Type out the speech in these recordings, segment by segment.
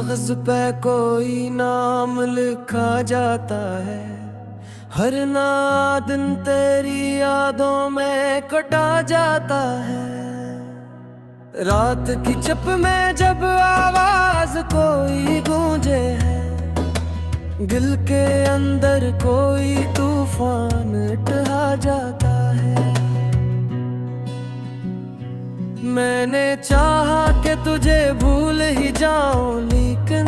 कागज पे कोई नाम लिखा जाता है, हर दिन तेरी यादों में कटा जाता है। रात की चुप में जब आवाज कोई गूंजे है, दिल के अंदर कोई तूफान टहा जाता है। मैंने चाहा कि तुझे भूल ही जाऊं, लेकिन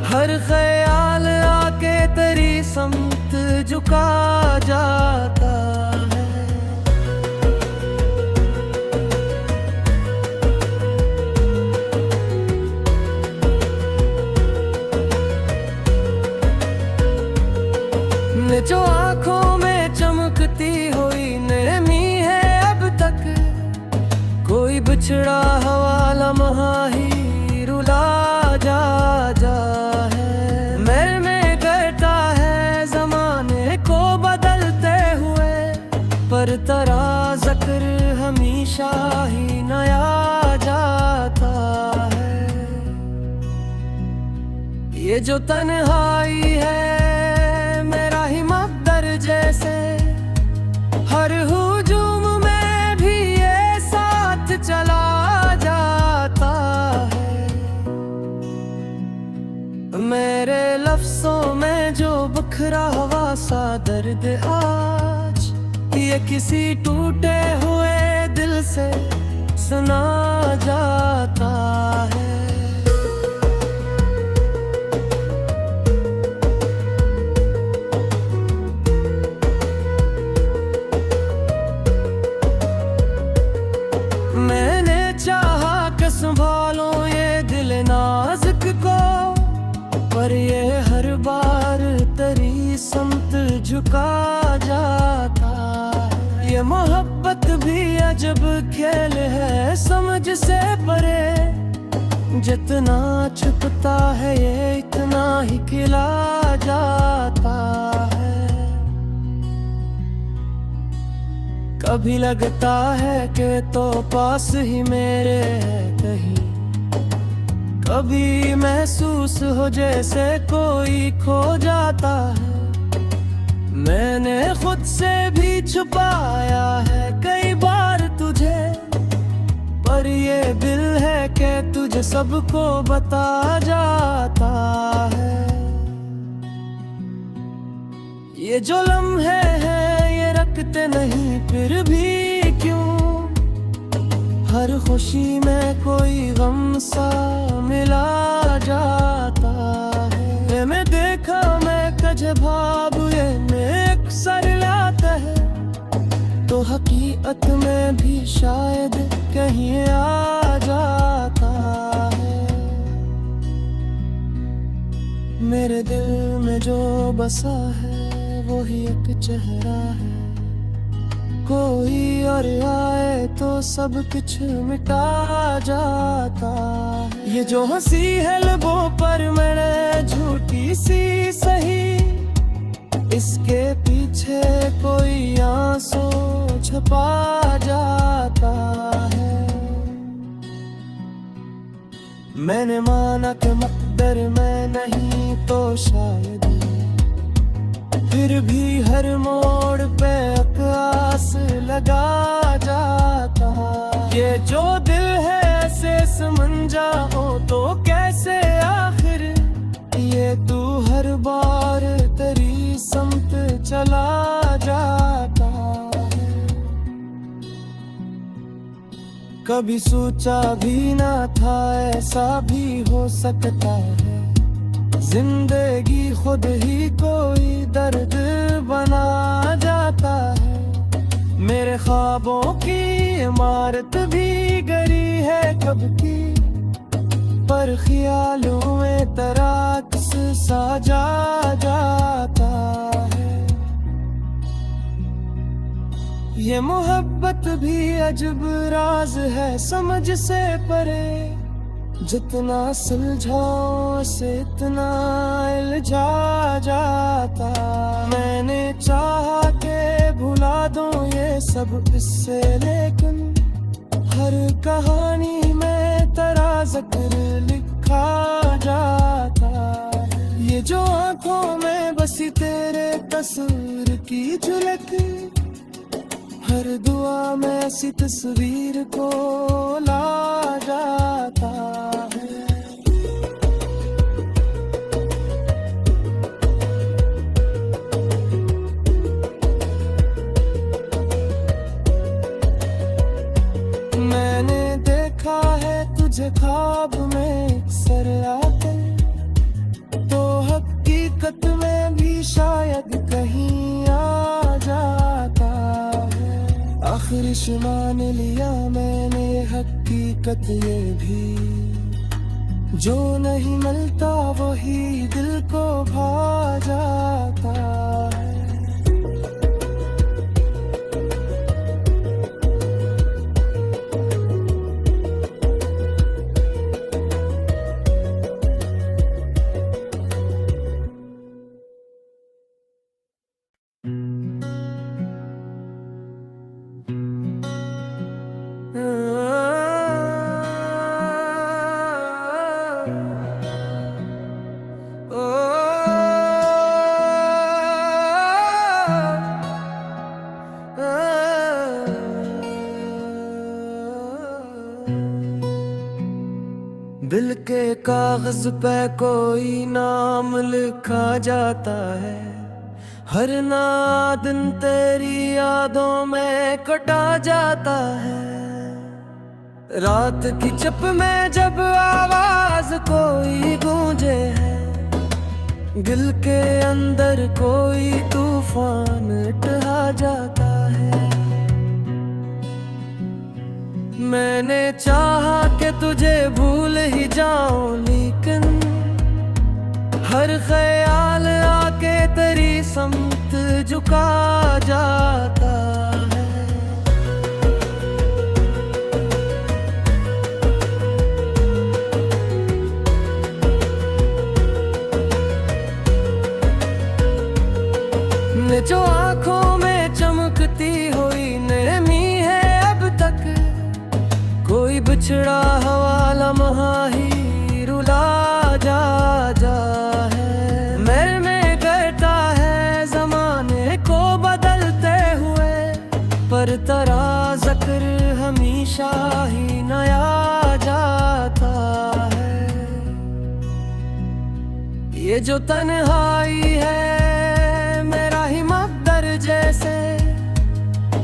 हर ख्याल आके तेरी समत झुका जाता है। ने जो आंखों में चमकती हुई नरमी है अब तक, कोई बिछड़ा हवा लम्हा ही रुला जा है। मैंने करता है जमाने को बदलते हुए, पर तेरा ज़िक्र हमेशा ही नया जाता है। ये जो तन्हाई है मेरा ही मकदर जैसे, हर हुजूम में भी ये साथ चला जाता है। मेरे लफ्ज़ों में जो बिखरा हुआ सा दर्द आज, ये किसी टूटे हुए दिल से सुना जाता है। मैंने चाहा कि संभालो ये दिल नाजुक को, पर ये हर बार तेरी समत झुका जाता है। ये मोहब्बत भी अजब खेल है समझ से परे, जितना छुपता है ये इतना ही खिला जाता है। कभी लगता है कि तो पास ही मेरे है कहीं, कभी महसूस हो जैसे कोई खो जाता है। मैंने खुद से भी छुपाया है कई बार तुझे, पर ये दिल है कि तुझे सबको बता जाता है। ये जो लम्हे हैं ये रखते नहीं फिर भी क्यों, हर खुशी में कोई गम सा मिला जाता है। मैं देखा मैं कज भाव ये में अक्सर लाता है, तो हकीकत में भी शायद कहीं आ जाता है। मेरे दिल में जो बसा है वो ही एक चेहरा है, कोई और आए तो सब कुछ मिटा जाता है। ये जो हंसी है लबों पर मैंने झूठी सी सही, इसके पीछे कोई आंसू छुपा जाता है। मैंने माना कि मकदर में नहीं तो शायद, फिर भी हर मोड़ पे आस लगा जाता। ये जो दिल है ऐसे समझा हो तो कैसे आखिर, ये तू हर बार तेरी समत चला जाता है। कभी सोचा भी ना था ऐसा भी हो सकता है, जिंदगी खुद ही कोई दर्द बना जाता है। मेरे ख्वाबों की इमारत भी गिरी है कब की, पर ख्यालों में तराकस सा जा जाता है। ये मोहब्बत भी अजब राज है समझ से परे, जितना सुलझाओ से इतना इल्झा जाता। मैंने चाहा के भुला दूं ये सब इससे, लेकिन हर कहानी में तेरा जिक्र लिखा खा जाता। ये जो आंखों में बसी तेरे तस्वीर की झलक, हर दुआ में ऐसी तस्वीर को ला जाता है। मैंने देखा है तुझे ख्वाब में अक्सर आते, तो हकीकत में भी शायद कहीं आ जाता है। आखिर मान लिया मैंने हकीकत ये भी, जो नहीं मिलता वही दिल को भा जाता है। दिल के कागज पे कोई नाम लिखा जाता है, हर ना दिन तेरी यादों में कटा जाता है। रात की चुप में जब आवाज कोई गूंजे है, दिल के अंदर कोई तूफान उठा जाता है। मैंने चाहा कि तुझे भूल ही जाऊं, लेकिन हर ख्याल आके तेरी समत झुका जाता है। ने जो आंखों में चमकती हुई नरमी है अब तक, कोई बिछड़ा हवा लम्हा ही रुला जा है। मेरे में करता है जमाने को बदलते हुए, पर तेरा ज़िक्र हमेशा ही नया जाता है। ये जो तन्हाई है मेरा ही मकदर जैसे,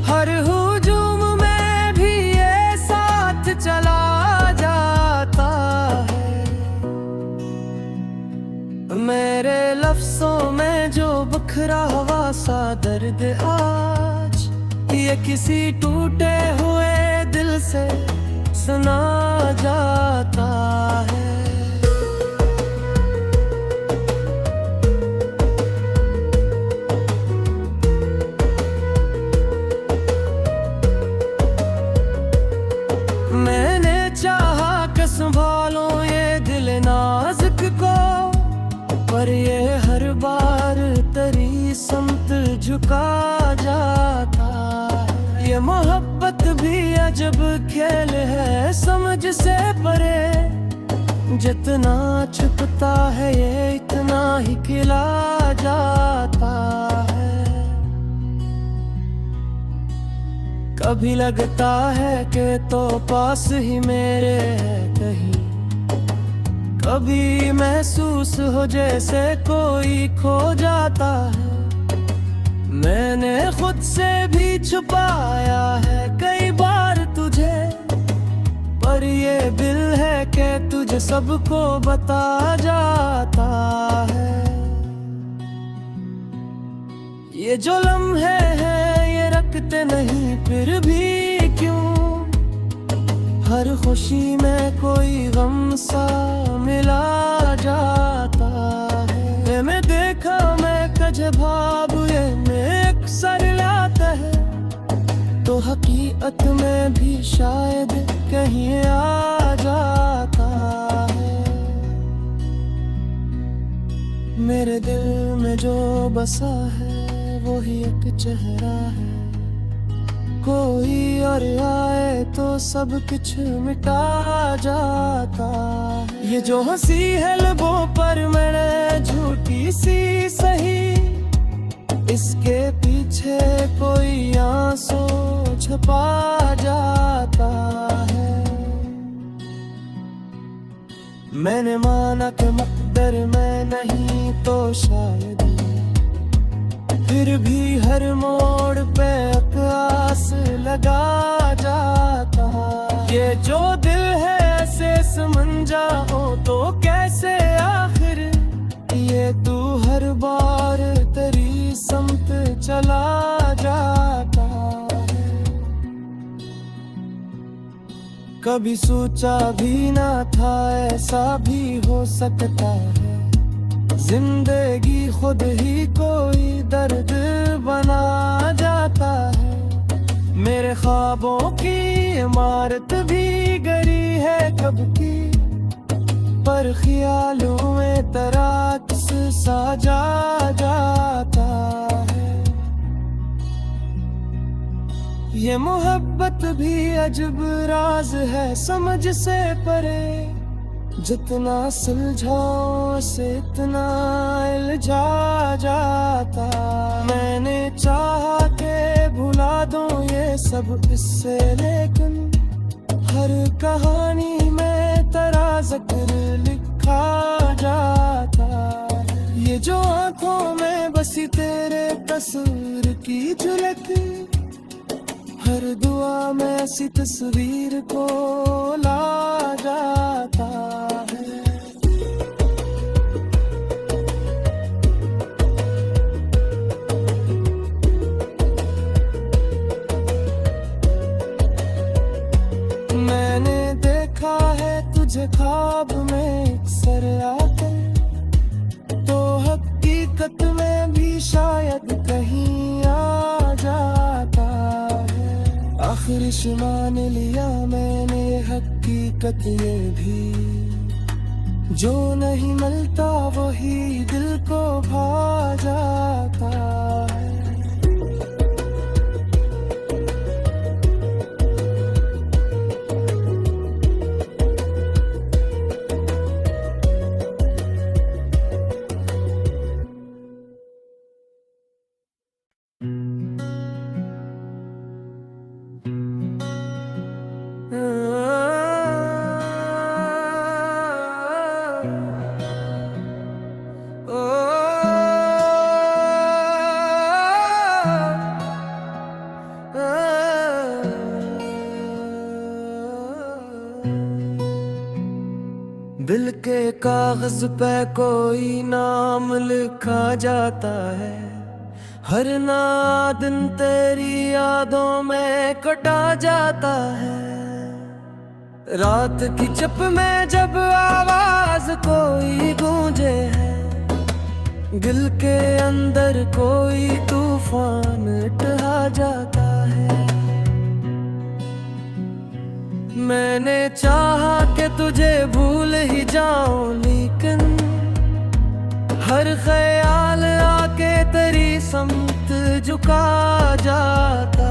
हर हुजूम में भी ये साथ चला जाता है। मेरे लफ्ज़ों में जो बिखरा हुआ सा दर्द आज, ये किसी टूटे हुए दिल से सुना जाता है। मैंने चाहा कि संभालो ये दिल नाजुक को, पर ये हर बार तेरी समत झुका जाता है। ये मोहब्बत भी अजब खेल है समझ से परे, जितना छुपता है ये इतना ही खिला जाता है। कभी लगता है कि तो पास ही मेरे है कहीं, कभी महसूस हो जैसे कोई खो जाता है। मैंने खुद से भी छुपाया है कई बार तुझे, पर ये दिल है कि तुझे सबको बता जाता है। ये जो लम्हे हैं ये रखते नहीं फिर भी क्यों, हर खुशी में कोई गम सा मिला जाता है। मैं देखा मैं कजे भाव ये में अक्सर लाता है, तो हकीकत में भी शायद कहीं आ जाता है। मेरे दिल में जो बसा है वो ही एक चेहरा है, कोई और आए तो सब कुछ मिटा जाता है। ये जो हंसी है लबों पर मैंने झूठी सी सही, इसके पीछे कोई आंसू छुपा जाता है। मैंने माना कि मुक़द्दर मैं नहीं तो शायद, फिर भी हर मोड़ पे अकआस लगा जाता। ये जो दिल है ऐसे समझा हो तो कैसे आखिर, ये तू हर बार तेरी समत चला जाता है। कभी सोचा भी ना था ऐसा भी हो सकता है, जिंदगी खुद ही कोई दर्द बना जाता है। मेरे ख्वाबों की इमारत भी गिरी है कब की, पर ख्यालों में तराकस सा जा जाता है। ये मोहब्बत भी अजब राज है समझ से परे, जितना सुलझाओ से इतना इल्झा जाता। मैंने चाहा के भुला दूं ये सब इससे, लेकिन हर कहानी में तेरा जिक्र लिखा जाता। ये जो आंखों में बसी तेरे तस्वीर की झलक, हर दुआ में ऐसी तस्वीर को ला जाता है। मैंने देखा है तुझे ख्वाब में अक्सर आकर, तो हकीकत में भी शायद कहीं आ जाता है। आखिर मान लिया मैंने हकीकत ये भी, जो नहीं मिलता वही दिल को भा जाता है। दिल के कागज पे कोई नाम लिखा जाता है, हर ना दिन तेरी यादों में कटा जाता है। रात की चुप में जब आवाज कोई गूंजे है, दिल के अंदर कोई तूफान टहा जाता है। मैंने चाहा कि तुझे भूल ही जाऊं, लेकिन हर ख्याल आके तेरी समत झुका जाता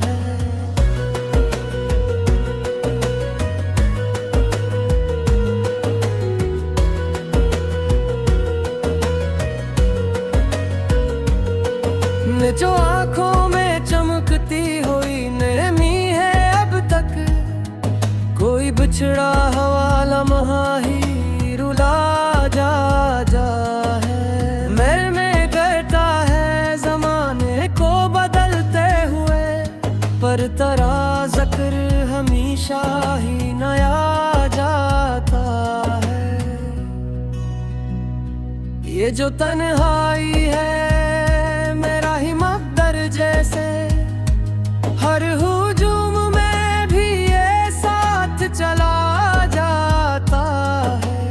है। ने जो आंखों में चमकती हुई नरमी है अब तक, कोई बिछड़ा हवा लम्हा ही रुला जा है। मेरे में करता है जमाने को बदलते हुए, पर तेरा जिक्र हमेशा ही नया जाता है। ये जो तन्हाई है मेरा ही मुक़द्दर जैसे, हर हुजूम में भी ये साथ चला जाता है।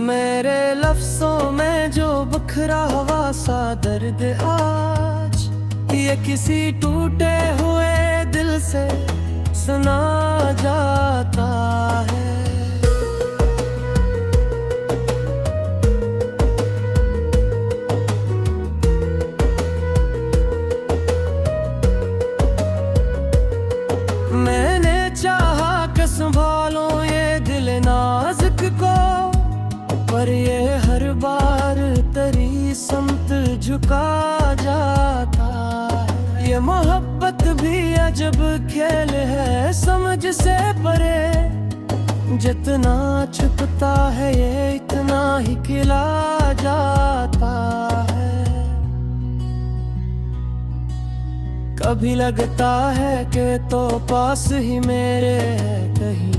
मेरे लफ्ज़ों में जो बिखरा हुआ सा दर्द आज, ये किसी टूटे हुए दिल से सुना जाता है। समत झुका जाता है। ये मोहब्बत भी अजब खेल है, समझ से परे। जितना छुपता है ये इतना ही खिला जाता है। कभी लगता है कि तो पास ही मेरे है कहीं,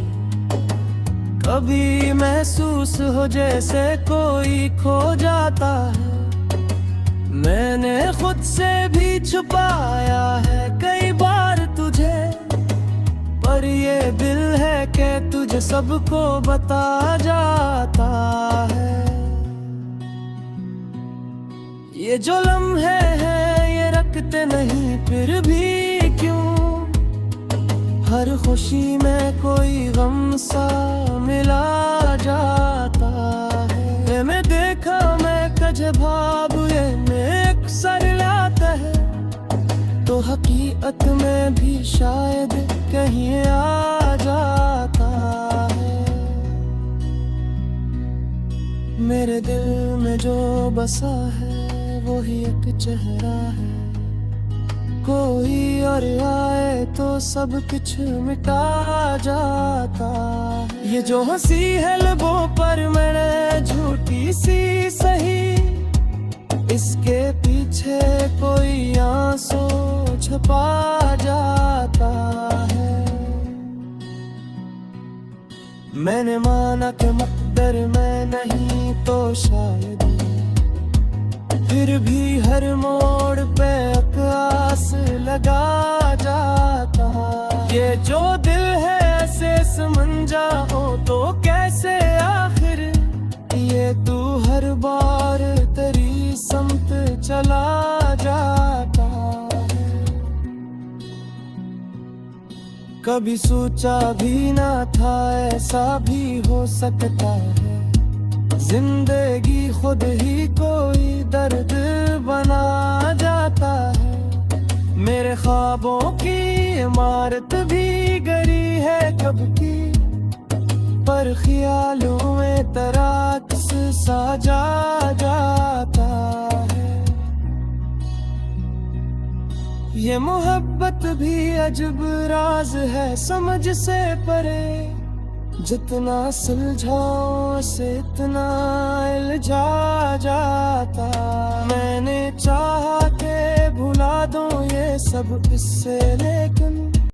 कभी महसूस हो जैसे कोई खो जाता है। मैंने खुद से भी छुपाया है कई बार तुझे, पर ये दिल है कि तुझे सबको बता जाता है। ये जो लम्हे हैं ये रखते नहीं फिर भी क्यों, हर खुशी में कोई गम सा मिला जाता है। मैं देखा मैं कजे भाव ये में अक्सर लाता है, तो हकीकत में भी शायद कहीं आ जाता है। मेरे दिल में जो बसा है वो ही एक चेहरा है, कोई और आए तो सब कुछ मिटा जाता है। ये जो हंसी है लबों पर मैंने झूठी सी सही, इसके पीछे कोई आंसू छुपा जाता है। मैंने माना कि मुक़द्दर मैं नहीं तो शायद, फिर भी हर मोड़ पे आस लगा जाता। ये जो दिल है ऐसे समझा हो तो कैसे आखिर, ये तू हर बार तेरी समत चला जाता है। कभी सोचा भी ना था ऐसा भी हो सकता है, जिंदगी खुद ही कोई दर्द बना जाता है। मेरे ख्वाबों की इमारत भी गिरी है कब की, पर ख्यालों में तराकस सा जा जाता है। ये मोहब्बत भी अजब राज है समझ से परे, जितना सुलझाओ से इतना इल्झा जाता। मैंने चाहा के भुला दूं ये सब इससे, लेकिन